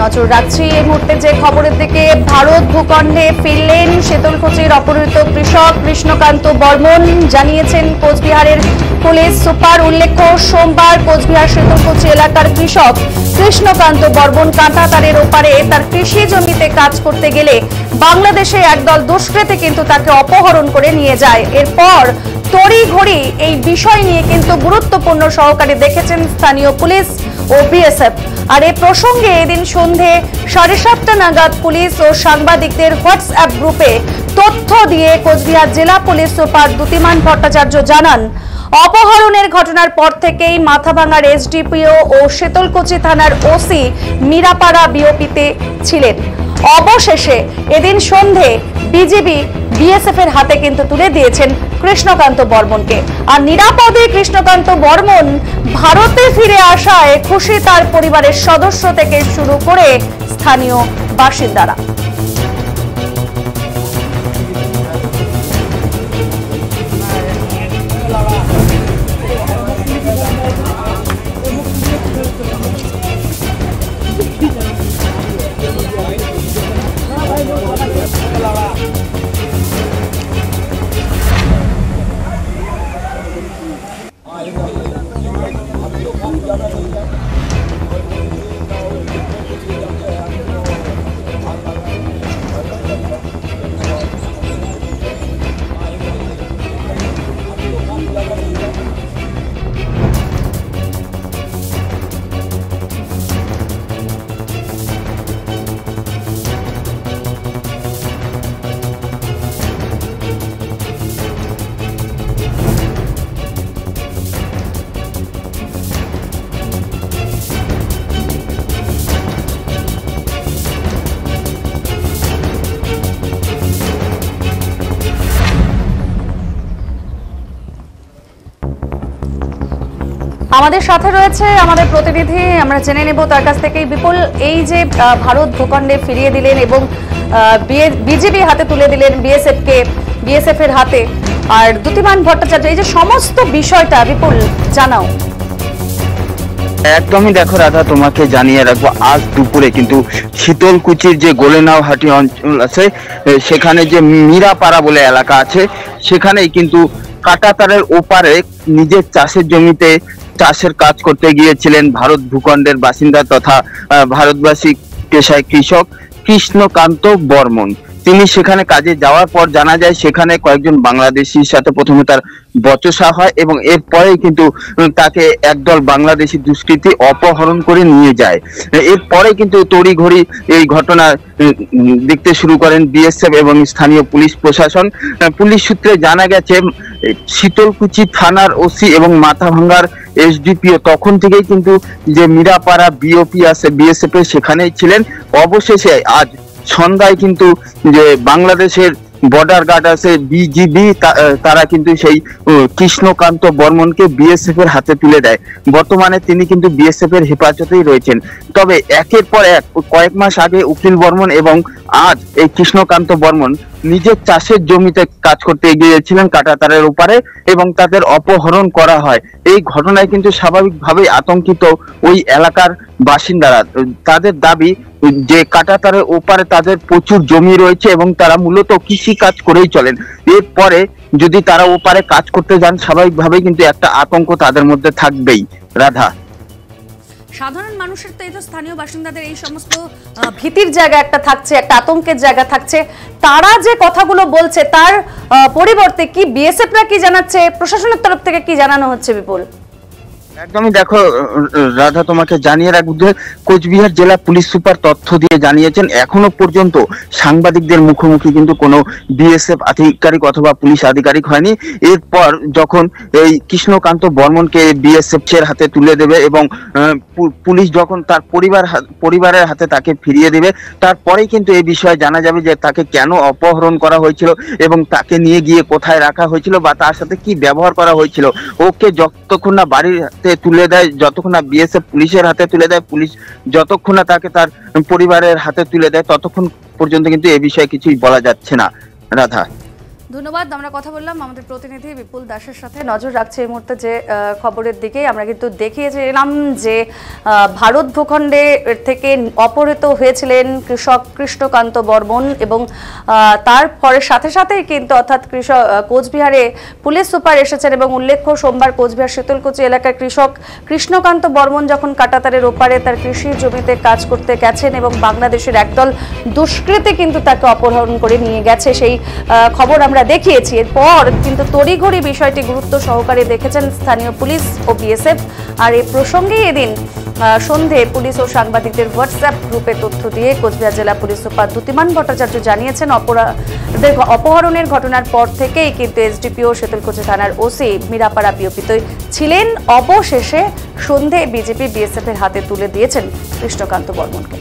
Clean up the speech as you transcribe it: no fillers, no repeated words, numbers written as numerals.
নজর রাখছি এই মুহূর্তে যে খবরের দিকে। ভারত ভূখণ্ডে ফিরলেন শীতলকুচির অপহৃত কৃষক কৃষ্ণকান্ত বর্মন, জানিয়েছেন কোচবিহারের পুলিশ সুপার। উল্লেখ্য, সোমবার কোচবিহার শীতলকুচি এলাকার কৃষক কৃষ্ণকান্ত বর্মন কাঁটাতারের ওপারে তার কৃষি জমিতে কাজ করতে গেলে বাংলাদেশে একদল দুষ্কৃতী কিন্তু তাকে অপহরণ করে নিয়ে যায়। এরপর তড়িঘড়ি এই বিষয় নিয়ে কিন্তু গুরুত্বপূর্ণ সহকারে দেখেছেন স্থানীয় পুলিশ ও বিএসএফ। আর এই প্রসঙ্গে এদিন সন্ধে 7:30 নাগাদ পুলিশ ও সাংবাদিকদের হোয়াটসঅ্যাপ গ্রুপে তথ্য দিয়ে কোচবিহার জেলা পুলিশ সুপার দ্যুতিমান ভট্টাচার্য জানান, অপহরণের ঘটনার পর থেকেই মাথাভাঙার এসডিপিও ও শীতলকুচি থানার ওসি মিরাপাড়া বিওপিতে ছিলেন। অবশেষে এদিন সন্ধে বিজিবি বিএসএফ এর হাতে কিন্তু তুলে দিয়েছেন কৃষ্ণকান্ত বর্মনকে। আর নিরাপদে কৃষ্ণকান্ত বর্মন ভারতে ফিরে আসায় খুশি তার পরিবারের সদস্য থেকে শুরু করে স্থানীয় বাসিন্দারা। আমাদের সাথে রয়েছে আমাদের প্রতিনিধি, আমরা জেনে নেব তার কাছ থেকেই। বিপুল, এই যে ভারত ভূখণ্ডে ফিরিয়ে দিলেন এবং বিজিবি হাতে তুলে দিলেন বিএসএফ এর হাতে, আর দ্যুতিমান ভট্টাচার্য, এই যে সমস্ত বিষয়টা বিপুল জানাও। একদমই দেখো রাধা, তোমাকে জানিয়ে রাখবো, আজ দুপুরে কিন্তু শীতলকুচির যে গোলেনাওহাটি অঞ্চল আছে সেখানে যে মিরাপাড়া বলে এলাকা আছে সেখানেই কিন্তু কাঁটাতারের ওপারে নিজের চাষের জমিতে চাষের কাজ করতে গিয়েছিলেন ভারত ভূখণ্ডের বাসিন্দা তথা ভারতবাসী পেশায় কৃষক কৃষ্ণকান্ত বর্মন। তিনি সেখানে কাজে যাওয়ার পর জানা যায় সেখানে কয়েকজন বাংলাদেশির সাথে প্রথমে তার বচসা হয় এবং এরপরে কিন্তু তাকে একদল বাংলাদেশি দুষ্কৃতী অপহরণ করে নিয়ে যায়। এরপরে কিন্তু তড়িঘড়ি এই ঘটনা দেখতে শুরু করেন বিএসএফ এবং স্থানীয় পুলিশ প্রশাসন। পুলিশ সূত্রে জানা গেছে শীতলকুচি থানার ওসি এবং মাথাভাঙ্গার এসডিপিও তখন থেকেই কিন্তু যে মিরাপাড়া বিওপি আছে বিএসএফ এর সেখানেই ছিলেন। অবশেষে আজ সন্ধ্যায় কিন্তু যে বাংলাদেশের বর্ডার গার্ড আছে বিজিবি, তারা কিন্তু সেই কৃষ্ণকান্ত বর্মনকে বিএসএফ এর হাতে তুলে দেয়। বর্তমানে তিনি কিন্তু বিএসএফ এর হেফাজতেই রয়েছেন। তবে একের পর এক কয়েক মাস আগে উকিল বর্মন এবং আজ এই কৃষ্ণকান্ত বর্মন নিজের চাষের জমিতে কাজ করতে গিয়েছিলেন কাঁটাতারের ওপারে এবং তাদের অপহরণ করা হয়। এই ঘটনায় কিন্তু স্বাভাবিকভাবেই আতঙ্কিত ওই এলাকার বাসিন্দারা। তাদের দাবি যে কাঁটাতারের ওপারে তাদের প্রচুর জমি রয়েছে এবং তারা মূলত কৃষি কাজ করেই চলেন। এরপরে যদি তারা ওপারে কাজ করতে যান স্বাভাবিকভাবেই কিন্তু একটা আতঙ্ক তাদের মধ্যে থাকবেই। রাধা, সাধারণ মানুষের তো এই তো স্থানীয় বাসিন্দাদের এই সমস্ত ভীতির জায়গা একটা থাকছে, একটা আতঙ্কের জায়গা থাকছে। তারা যে কথাগুলো বলছে তার পরিবর্তে কি বিএসএফরা কি জানাচ্ছে, প্রশাসনের তরফ থেকে কি জানানো হচ্ছে বিপুল? একদমই দেখো রাধা, তোমাকে জানিয়ে রাখবো কোচবিহার জেলা পুলিশ সুপার তথ্য দিয়ে জানিয়েছেন এখনো পর্যন্ত সাংবাদিকদের মুখোমুখি কিন্তু কোনো বিএসএফ আধিকারিক অথবা পুলিশ আধিকারিক হয়নি। এরপর যখন এই কৃষ্ণকান্ত বর্মনকে বিএসএফ এর হাতে তুলে দেবে এবং পুলিশ যখন তার পরিবারের হাতে তাকে ফিরিয়ে দেবে তারপরেই কিন্তু এই বিষয়ে জানা যাবে যে তাকে কেন অপহরণ করা হয়েছিল এবং তাকে নিয়ে গিয়ে কোথায় রাখা হয়েছিল বা তার সাথে কি ব্যবহার করা হয়েছিল। ওকে যতক্ষণ না বাড়ির তুলে দেয়, যতক্ষণ না বিএসএফ পুলিশের হাতে তুলে দেয়, পুলিশ যতক্ষণ না তাকে তার পরিবারের হাতে তুলে দেয় ততক্ষণ পর্যন্ত কিন্তু এই বিষয়ে কিছুই বলা যাচ্ছে না। রাধা, ধন্যবাদ। আমরা কথা বললাম আমাদের প্রতিনিধি বিপুল দাসের সাথে। নজর রাখছে এই মুহূর্তে যে খবরের দিকে আমরা কিন্তু দেখিয়েছিলাম যে ভারত ভূখণ্ডে থেকে অপহৃত হয়েছিলেন কৃষক কৃষ্ণকান্ত বর্মন এবং তারপরে সাথে সাথেই কিন্তু অর্থাৎ কোচবিহারে পুলিশ সুপার এসেছেন এবং উল্লেখ্য সোমবার কোচবিহার শীতলকুচি এলাকার কৃষক কৃষ্ণকান্ত বর্মন যখন কাঁটাতারের ওপারে তার কৃষি জমিতে কাজ করতে গেছেন এবং বাংলাদেশের একদল দুষ্কৃতী কিন্তু তাকে অপহরণ করে নিয়ে গেছে, সেই খবর আমরা দেখিয়েছি। এরপর কিন্তু তড়িঘড়ি বিষয়টি গুরুত্ব সহকারে দেখেছেন স্থানীয় পুলিশ ও বিএসএফ। আর এই প্রসঙ্গে এদিন সন্ধে পুলিশ ও সাংবাদিকদের হোয়াটসঅ্যাপ গ্রুপে তথ্য দিয়ে কোচবিহার জেলা পুলিশ সুপার দ্যুতিমান ভট্টাচার্য জানিয়েছেন অপহরণের ঘটনার পর থেকেই কিন্তু এসডিপিও শীতলকুচি থানার ওসি মীরাপাড়া বিওপিতে ছিলেন। অবশেষে সন্ধে বিজেপি বিএসএফ এর হাতে তুলে দিয়েছেন কৃষ্ণকান্ত বর্মনকে।